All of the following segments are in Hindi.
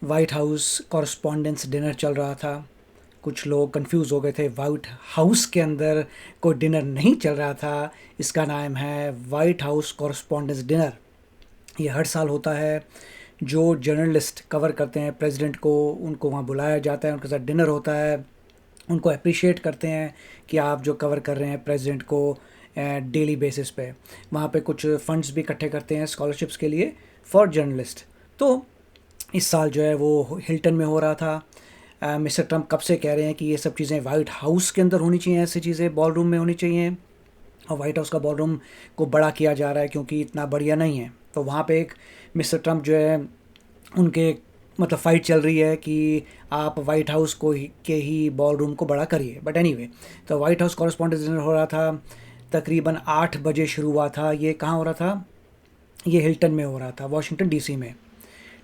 वाइट हाउस कॉरस्पॉन्डेंस डिनर चल रहा था। कुछ लोग कंफ्यूज हो गए थे, वाइट हाउस के अंदर कोई डिनर नहीं चल रहा था। इसका नाम है वाइट हाउस कॉरस्पॉन्डेंस डिनर। ये हर साल होता है। जो जर्नलिस्ट कवर करते हैं प्रेसिडेंट को, उनको वहाँ बुलाया जाता है, उनके साथ डिनर होता है, उनको अप्रिशिएट करते हैं कि आप जो कवर कर रहे हैं प्रेसिडेंट को डेली बेसिस पे। वहाँ पे कुछ फंड्स भी इकट्ठे करते हैं स्कॉलरशिप्स के लिए फॉर जर्नलिस्ट। तो इस साल जो है वो हिल्टन में हो रहा था। मिस्टर ट्रम्प कब से कह रहे हैं कि ये सब चीज़ें वाइट हाउस के अंदर होनी चाहिए, ऐसी चीज़ें बॉल रूम में होनी चाहिए, और वाइट हाउस का बॉल रूम को बड़ा किया जा रहा है क्योंकि इतना बढ़िया नहीं है। तो वहाँ पे एक मिस्टर ट्रम्प जो है, उनके मतलब फ़ाइट चल रही है कि आप वाइट हाउस को ही के ही बॉल रूम को बड़ा करिए। बट एनीवे, तो वाइट हाउस कॉरस्पॉन्डेंस डिनर हो रहा था। तकरीबन 8 बजे शुरू हुआ था। ये कहाँ हो रहा था? ये हिल्टन में हो रहा था, वॉशिंगटन डीसी में।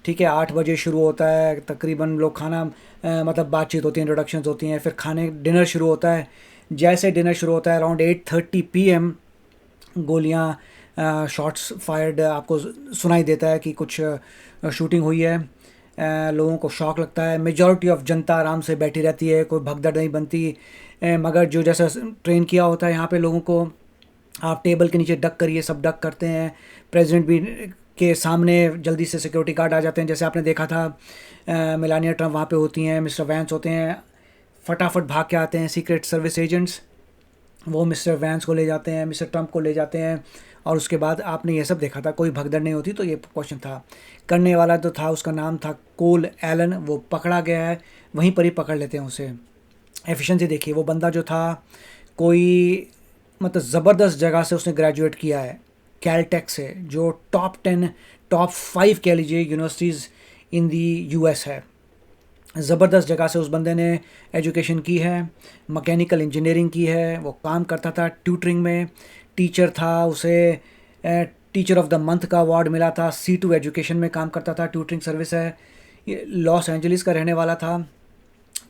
ठीक है, 8 बजे शुरू होता है। तकरीबन लोग खाना मतलब बातचीत होती है, इंट्रोडक्शंस होती हैं, फिर खाने डिनर शुरू होता है। जैसे डिनर शुरू होता है अराउंड 8:30 PM गोलियां शॉट्स फायर्ड आपको सुनाई देता है कि कुछ शूटिंग हुई है। लोगों को शॉक लगता है। मेजॉरिटी ऑफ जनता आराम से बैठी रहती है, कोई भगदड़ नहीं बनती। मगर जो जैसा ट्रेन किया होता है यहाँ पे लोगों को, आप टेबल के नीचे डक करिए, सब डक करते हैं। प्रेसिडेंट भी के सामने जल्दी से सिक्योरिटी गार्ड आ जाते हैं, जैसे आपने देखा था मेलानिया ट्रम्प वहाँ पे होती हैं, मिस्टर वैंस होते हैं, फटाफट भाग के आते हैं सीक्रेट सर्विस एजेंट्स। वो मिस्टर वैंस को ले जाते हैं, मिस्टर ट्रम्प को ले जाते हैं। और उसके बाद आपने ये सब देखा था, कोई भगदड़ नहीं होती। तो ये क्वेश्चन था, करने वाला तो था, उसका नाम था कोल एलन। वो पकड़ा गया है, वहीं पर ही पकड़ लेते हैं उसे। एफिशिएंसी देखिए, वो बंदा जो था, कोई मतलब ज़बरदस्त जगह से उसने ग्रेजुएट किया है, कैलटेक से, जो टॉप 10 टॉप 5 कह लीजिए यूनिवर्सिटीज़ इन दी यूएस है। ज़बरदस्त जगह से उस बंदे ने एजुकेशन की है, मैकेनिकल इंजीनियरिंग की है। वो काम करता था ट्यूटरिंग में, टीचर था। उसे टीचर ऑफ द मंथ का अवार्ड मिला था। C2 एजुकेशन में काम करता था, ट्यूटरिंग सर्विस है। ये लॉस एंजलिस का रहने वाला था।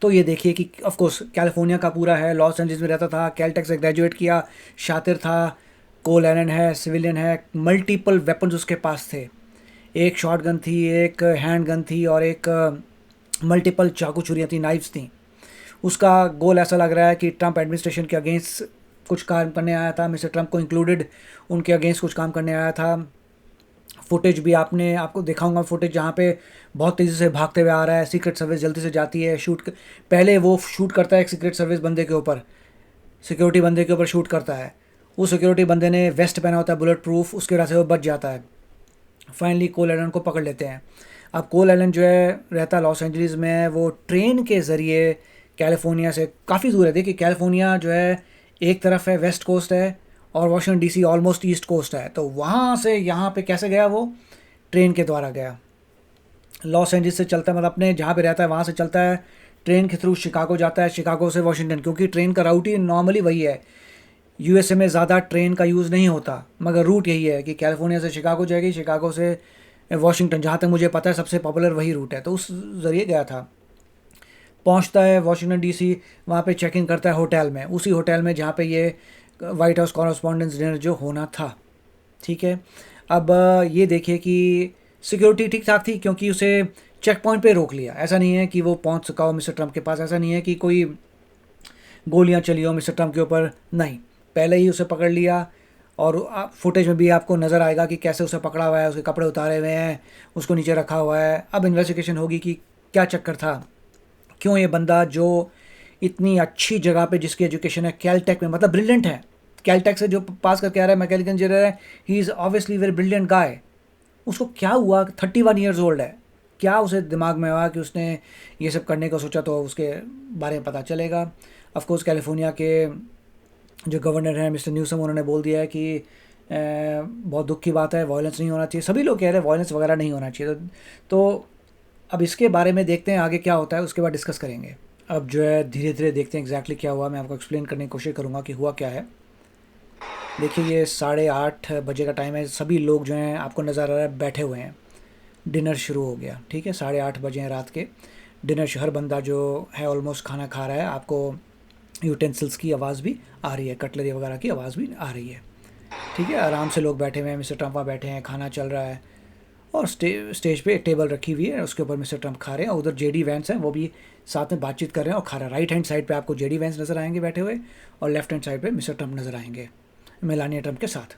तो ये देखिए कि ऑफ कोर्स कैलिफोर्निया का पूरा है, लॉस एंजलिस में रहता था, कैलटेक से ग्रेजुएट किया, शातिर था। कोल एलन है, सिविलियन है, मल्टीपल वेपन्स उसके पास थे। एक शॉटगन थी, एक हैंड गन थी, और एक मल्टीपल चाकू छुरियाँ थी, नाइफ्स थी। उसका गोल ऐसा लग रहा है कि ट्रम्प एडमिनिस्ट्रेशन के अगेंस्ट कुछ काम करने आया था, मिस्टर ट्रम्प को इंक्लूडेड, उनके अगेंस्ट कुछ काम करने आया था। फुटेज भी आपको दिखाऊंगा, फुटेज जहाँ पे बहुत तेज़ी से भागते हुए आ रहा है, सीक्रेट सर्विस जल्दी से जाती है, पहले वो शूट करता है एक सीक्रेट सर्विस बंदे के ऊपर, सिक्योरिटी बंदे के ऊपर शूट करता है। उस सिक्योरिटी बंदे ने वेस्ट पहना होता है बुलेट प्रूफ, उसकी वजह से वो बच जाता है। फाइनली कोल एलन को पकड़ लेते हैं। अब कोल एलन जो है रहता लॉस एंजलिस में, वो ट्रेन के ज़रिए कैलिफोर्निया से काफ़ी दूर है। देखिए कैलिफोर्निया जो है एक तरफ है, वेस्ट कोस्ट है, और Washington DC almost east coast है। तो वहाँ से यहाँ पे कैसे गया वो? ट्रेन के द्वारा गया। लॉस एंजलिस से चलता है, मतलब अपने जहाँ पे रहता है वहाँ से चलता है, ट्रेन के थ्रू शिकागो जाता है, शिकागो से वाशिंगटन, क्योंकि ट्रेन का राउट ही नॉर्मली वही है। यूएसए में ज़्यादा ट्रेन का यूज़ नहीं होता, मगर रूट यही है कि कैलिफोर्निया से शिकागो जाएगी, शिकागो से वाशिंगटन, जहाँ तक मुझे पता है सबसे पॉपुलर वही रूट है। तो उस ज़रिए गया था। पहुँचता है वाशिंगटन डीसी, वहाँ पे चेक इन करता है होटल में, उसी होटल में जहाँ पे ये वाइट हाउस कॉरस्पॉन्डेंस डिनर जो होना था। ठीक है। अब ये देखिए कि सिक्योरिटी ठीक ठाक थी, क्योंकि उसे चेक पॉइंट पे रोक लिया। ऐसा नहीं है कि वो पहुंच सका हो मिस्टर ट्रम्प के पास, ऐसा नहीं है कि कोई गोलियां चली हो मिस्टर ट्रम्प के ऊपर, नहीं, पहले ही उसे पकड़ लिया। और फुटेज में भी आपको नज़र आएगा कि कैसे उसे पकड़ा हुआ है, उसके कपड़े उतारे हुए हैं, उसको नीचे रखा हुआ है। अब इन्वेस्टिगेशन होगी कि क्या चक्कर था, क्यों ये बंदा जो इतनी अच्छी जगह पे, जिसकी एजुकेशन है कैलटेक में, मतलब ब्रिलियंट है, कैलटेक से जो पास करके आ रहा है, मैकेनिकल इंजीनियर है, he is obviously very brilliant guy, उसको क्या हुआ? 31 ईयर्स ओल्ड है, क्या उसे दिमाग में आया कि उसने ये सब करने का सोचा? तो उसके बारे में पता चलेगा। ऑफ कोर्स कैलिफोर्निया के जो गवर्नर हैं मिस्टर न्यूसम, उन्होंने बोल दिया है कि बहुत दुख की बात है, वायलेंस नहीं होना चाहिए। सभी लोग कह रहे हैं वायलेंस वगैरह नहीं होना चाहिए। तो अब इसके बारे में देखते हैं आगे क्या होता है, उसके बाद डिस्कस करेंगे। अब जो है धीरे धीरे देखते हैं एग्जैक्टली क्या हुआ। मैं आपको एक्सप्लेन करने की कोशिश करूँगा कि हुआ क्या है। देखिए ये 8:30 बजे का टाइम है, सभी लोग जो हैं आपको नज़र आ रहा है बैठे हुए हैं, डिनर शुरू हो गया। ठीक है, 8:30 बजे हैं रात के। डिनर हर बंदा जो है ऑलमोस्ट खाना खा रहा है। आपको यूटेंसिल्स की आवाज़ भी आ रही है, कटलरी वगैरह की आवाज़ भी आ रही है। ठीक है, आराम से लोग बैठे हुए हैं, मिस्टर ट्रम्प वहाँ बैठे हैं, खाना चल रहा है। और स्टेज पे एक टेबल रखी हुई है, उसके ऊपर मिस्टर ट्रंप खा रहे हैं और उधर जेडी वैंस हैं, वो भी साथ में बातचीत कर रहे हैं और खा रहे हैं। राइट हैंड साइड पे आपको जेडी वैंस नज़र आएंगे बैठे हुए और लेफ्ट हैंड साइड पे मिस्टर ट्रंप नज़र आएंगे मेलानिया ट्रंप के साथ।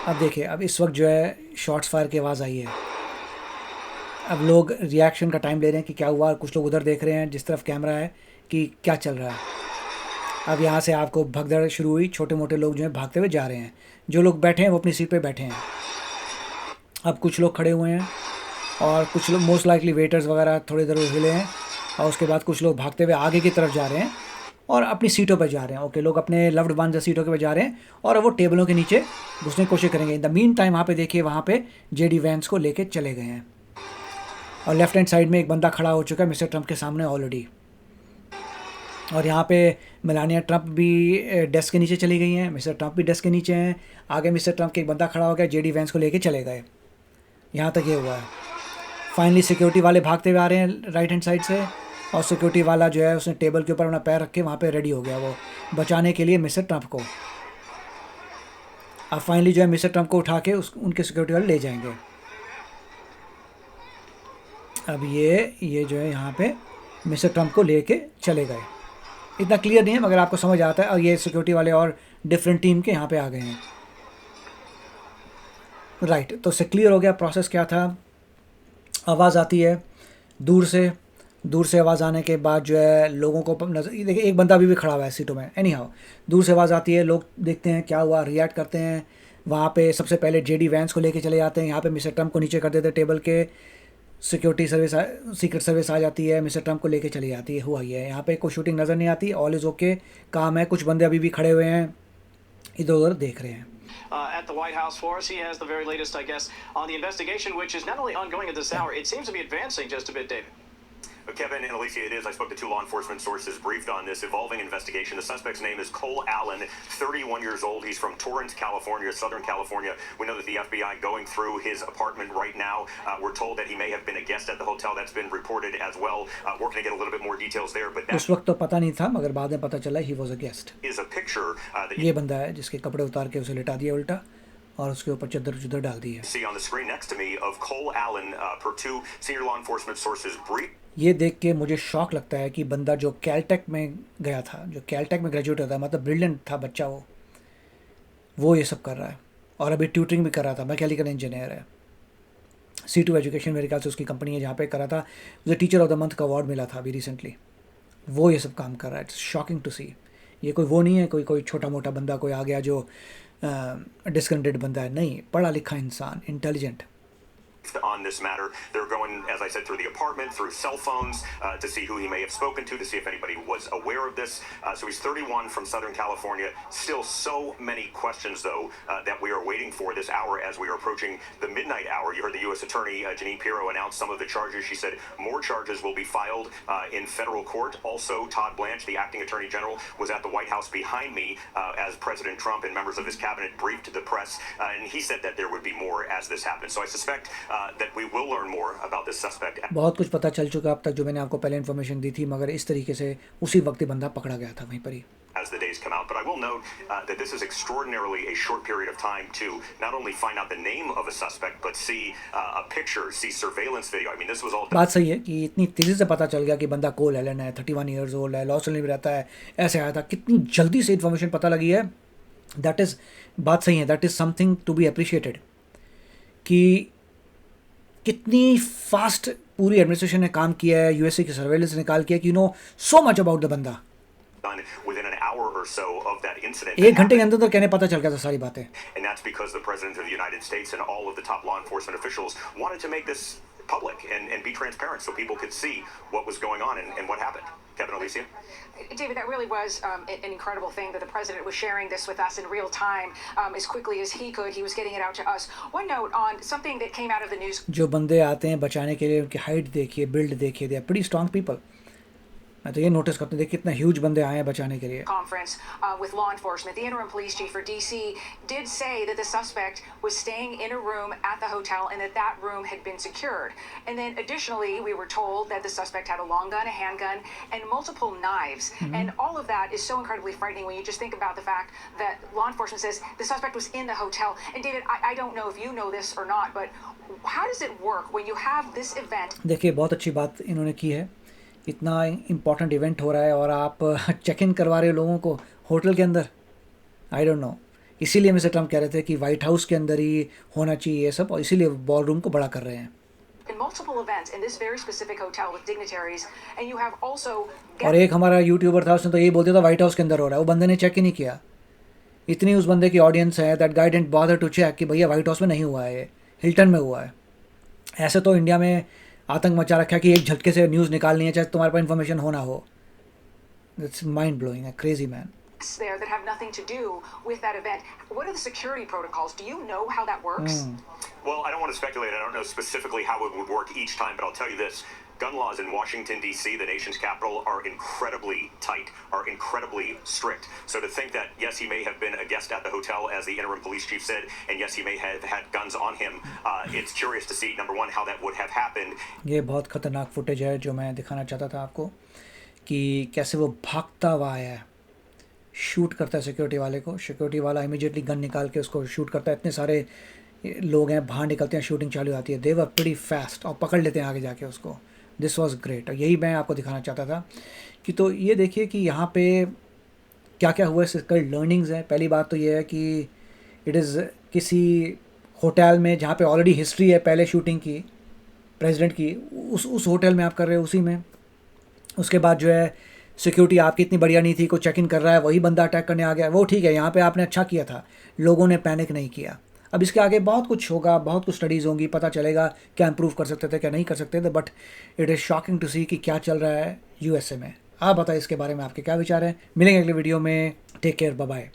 अब देखिए, अब इस वक्त जो है शॉट्स फायर की आवाज़ आई है। अब लोग रिएक्शन का टाइम ले रहे हैं कि क्या हुआ, कुछ लोग उधर देख रहे हैं जिस तरफ कैमरा है कि क्या चल रहा है। अब यहाँ से आपको भगदड़ शुरू हुई, छोटे मोटे लोग जो हैं भागते हुए जा रहे हैं, जो लोग बैठे हैं वो अपनी सीट पे बैठे हैं। अब कुछ लोग खड़े हुए हैं और कुछ लोग मोस्ट लाइकली वेटर्स वगैरह थोड़ी देर हिले हैं और उसके बाद कुछ लोग भागते हुए आगे की तरफ जा रहे हैं और अपनी सीटों पर जा रहे हैं। ओके, लोग अपने लव्ड वन सीटों के जा रहे हैं और वो टेबलों के नीचे घुसने की कोशिश करेंगे। इन द मीन टाइम वहाँ पे देखिए, वहाँ पे जेडी वैंस को लेके चले गए हैं और लेफ्ट हैंड साइड में एक बंदा खड़ा हो चुका है मिस्टर ट्रंप के सामने ऑलरेडी। और यहाँ पे मेलानिया ट्रंप भी डेस्क के नीचे चली गई हैं, मिस्टर ट्रंप भी डेस्क के नीचे हैं। आगे मिस्टर ट्रंप के एक बंदा खड़ा हो गया, जेडी वैंस को लेके चले गए। यहाँ तक ये हुआ है। फाइनली सिक्योरिटी वाले भागते हुए आ रहे हैं राइट हैंड साइड से और सिक्योरिटी वाला जो है उसने टेबल के ऊपर अपना पैर रख के वहाँ पे रेडी हो गया वो बचाने के लिए मिस्टर ट्रंप को। अब फाइनली जो है मिस्टर ट्रंप को उठा के उनके सिक्योरिटी वाले ले जाएंगे। अब ये जो है यहाँ पे मिस्टर ट्रंप को लेके चले गए। इतना क्लियर नहीं है मगर आपको समझ आता है। और ये सिक्योरिटी वाले और डिफरेंट टीम के यहाँ पे आ गए हैं। राइट, तो इससे क्लियर हो गया प्रोसेस क्या था। आवाज़ आती है दूर से आवाज़ आने के बाद जो है लोगों को नजर, देखिए एक बंदा अभी भी खड़ा हुआ है सीटों में। एनी हाउ, दूर से आवाज़ आती है, लोग देखते हैं क्या हुआ, रिएक्ट करते हैं। वहाँ पे सबसे पहले जेडी वैंस को लेके चले जाते हैं। यहाँ पे मिस्टर ट्रंप को नीचे कर देते हैं टेबल के। सिक्योरिटी सर्विस सीक्रेट सर्विस आ जाती है, मिस्टर ट्रंप को लेके चली जाती है। हुआ ही है, यहाँ पे कोई शूटिंग नज़र नहीं आती, ऑल इज़ ओके, काम है। कुछ बंदे अभी भी खड़े हुए हैं, इधर उधर देख रहे हैं। At the White House for us, he has the very latest, I guess, on the investigation, which is not only ongoing at this hour, it seems to be advancing just a bit, David. Kevin and Alicia, it is. I spoke to two law enforcement sources briefed on this evolving investigation. The suspect's name is Cole Allen, 31 years old. He's from Torrance, California, Southern California. We know that the FBI going through his apartment right now. We're told that he may have been a guest at the hotel. That's been reported as well. Working to get a little bit more details there. But उस वक्त तो पता नहीं था मगर बाद में पता चला he was a guest. is a picture that ये बंदा है जिसके कपड़े उतार के उसे लिटा दिया उल्टा और उसके ऊपर चद्दर डाल दी है। see on the screen next to me of Cole Allen, per two senior law enforcement sources brief. ये देख के मुझे शौक लगता है कि बंदा जो कैलटेक में गया था, जो कैलटेक में ग्रेजुएट था, मतलब ब्रिलियंट था बच्चा, वो ये सब कर रहा है और अभी ट्यूटरिंग भी कर रहा था। मैकेनिकल इंजीनियर है, C2 एजुकेशन मेरे ख्याल से उसकी कंपनी है जहाँ पे कर रहा था। मुझे टीचर ऑफ द मंथ का अवार्ड मिला था अभी रिसेंटली। वो ये सब काम कर रहा है। इट्स शॉकिंग टू सी। ये कोई वो नहीं है कोई छोटा मोटा बंदा कोई आ गया जो डिस्क्रेडिटेड बंदा है, नहीं, पढ़ा लिखा इंसान, intelligent. on this matter. They're going, as I said, through the apartment, through cell phones, to see who he may have spoken to see if anybody was aware of this. So he's 31 from Southern California. Still so many questions, though, that we are waiting for this hour as we are approaching the midnight hour. You heard the U.S. Attorney, Jeanine Pirro, announce some of the charges. She said more charges will be filed in federal court. Also, Todd Blanche, the acting Attorney General, was at the White House behind me as President Trump and members of his cabinet briefed the press. And he said that there would be more as this happens. So I suspect that we will learn more about this suspect. बहुत कुछ पता चल चुका अब तक जो मैंने आपको पहले इन्फॉर्मेशन दी थी, मगर इस तरीके से उसी वक्त ही बंदा पकड़ा गया था वहीं पर ही। As the days come out, but I will note that this is extraordinarily a short period of time to not only find out the name of a suspect, but see a picture, see surveillance video. I mean, this was all. बात सही है कि इतनी तेजी से पता चल गया कि बंदा कोल एलन है, 31 ईयर्स ओल्ड है, लॉस एंजल्स में रहता है, ऐसे आया था। कितनी जल्दी से इन्फॉर्मेशन पता लगी है, दैट इज़, बात सही है, that is something to be appreciated. कि कितनी फास्ट पूरी एडमिनिस्ट्रेशन ने काम किया है, यूएसए की सर्वेलेंस निकाल किया कि you know so much about the बंदा। Within an hour or so of that incident. एक घंटे के अंदर कहने पता चल गया था सारी बातें। And that's because the President of the United States and all of the top law enforcement officials wanted to make this public and be transparent so people could see what was going on and what happened. Kevin, Alicia? David, that really was an incredible thing that the president was sharing this with us in real time as quickly as he could. He was getting it out to us. One note on something that came out of the news. जो बंदे आते हैं बचाने के लिए, उनकी हाइट देखिए, बिल्ड देखिए, they are pretty strong people. मैं तो ये नोटिस करता हूँ, देखिए कितना ह्यूज बंदे आए हैं बचाने के लिए। conference with law enforcement. The interim police chief for DC did say that the suspect was staying in a room at the hotel and that room had been secured. And then additionally, we were told that the suspect had a long gun, a handgun, and multiple knives. And all of that is so incredibly frightening when you just think about the fact that law enforcement says the suspect was in the hotel. And David, I don't know if you know this or not, but how does it work when you have this event? देखिए बहुत अच्छी बात इन्होंने की है, इतना इम्पॉर्टेंट इवेंट हो रहा है और आप चेक इन करवा रहे हो लोगों को होटल के अंदर। आई डोंट नो, इसीलिए मिस्टर ट्रम्प कह रहे थे कि वाइट हाउस के अंदर ही होना चाहिए ये सब, और इसीलिए बॉल रूम को बड़ा कर रहे हैं। In multiple events in this very specific hotel with dignitaries, and you have also और एक हमारा यूट्यूबर था, उसने तो यही बोल दिया था वाइट हाउस के अंदर हो रहा है, वो बंदे ने चेक ही नहीं किया। इतनी उस बंदे की ऑडियंस है that guy didn't bother to check कि भैया वाइट हाउस में नहीं हुआ है, ये हिल्टन में हुआ है। ऐसे तो इंडिया में आतंक मचा रखा है कि एक झटके से न्यूज़ निकालनी है चाहे तुम्हारे पास इन्फॉर्मेशन हो ना हो। It's mind blowing, crazy man. there that have nothing to do with that event. What are the security protocols? Do you know how that works? Well, I don't want to speculate. I don't know specifically how it would work each time, but I'll tell you this. Gun laws in Washington, D.C., the nation's capital, are incredibly tight, are incredibly strict. So to think that, yes, he may have been a guest at the hotel, as the interim police chief said, and yes, he may have had guns on him, it's curious to see, number one, how that would have happened. ये बहुत ख़तरनाक फुटेज है जो मैं दिखाना चाहता था आपको, कि कैसे वो भागता हुआ आया है, शूट करता है सिक्योरिटी वाले को, सिक्योरिटी वाला इमीडिएटली गन निकाल के उसको शूट करता है। इतने सारे लोग हैं, बाहर निकलते हैं, शूटिंग चालू आती है, दे वर प्रीटी फास्ट, और पकड़ लेते हैं आगे जाके उसको। दिस वाज ग्रेट, और यही मैं आपको दिखाना चाहता था कि तो ये देखिए कि यहाँ पे क्या क्या हुआ, इससे कई लर्निंग्स हैं। पहली बात तो ये है कि इट इज़ किसी होटल में जहाँ पे ऑलरेडी हिस्ट्री है पहले शूटिंग की प्रेसिडेंट की, उस होटल में आप कर रहे हो, उसी में। उसके बाद जो है सिक्योरिटी आपकी इतनी बढ़िया नहीं थी, कोई चेक इन कर रहा है, वही बंदा अटैक करने आ गया, वो ठीक है, यहाँ पे आपने अच्छा किया था, लोगों ने पैनिक नहीं किया। अब इसके आगे बहुत कुछ होगा, बहुत कुछ स्टडीज़ होंगी, पता चलेगा क्या इम्प्रूव कर सकते थे, क्या नहीं कर सकते थे, but it is shocking to see कि क्या चल रहा है यूएसए में। आप बताइए इसके बारे में आपके क्या विचार हैं। मिलेंगे अगले वीडियो में, टेक केयर, बाय बाय।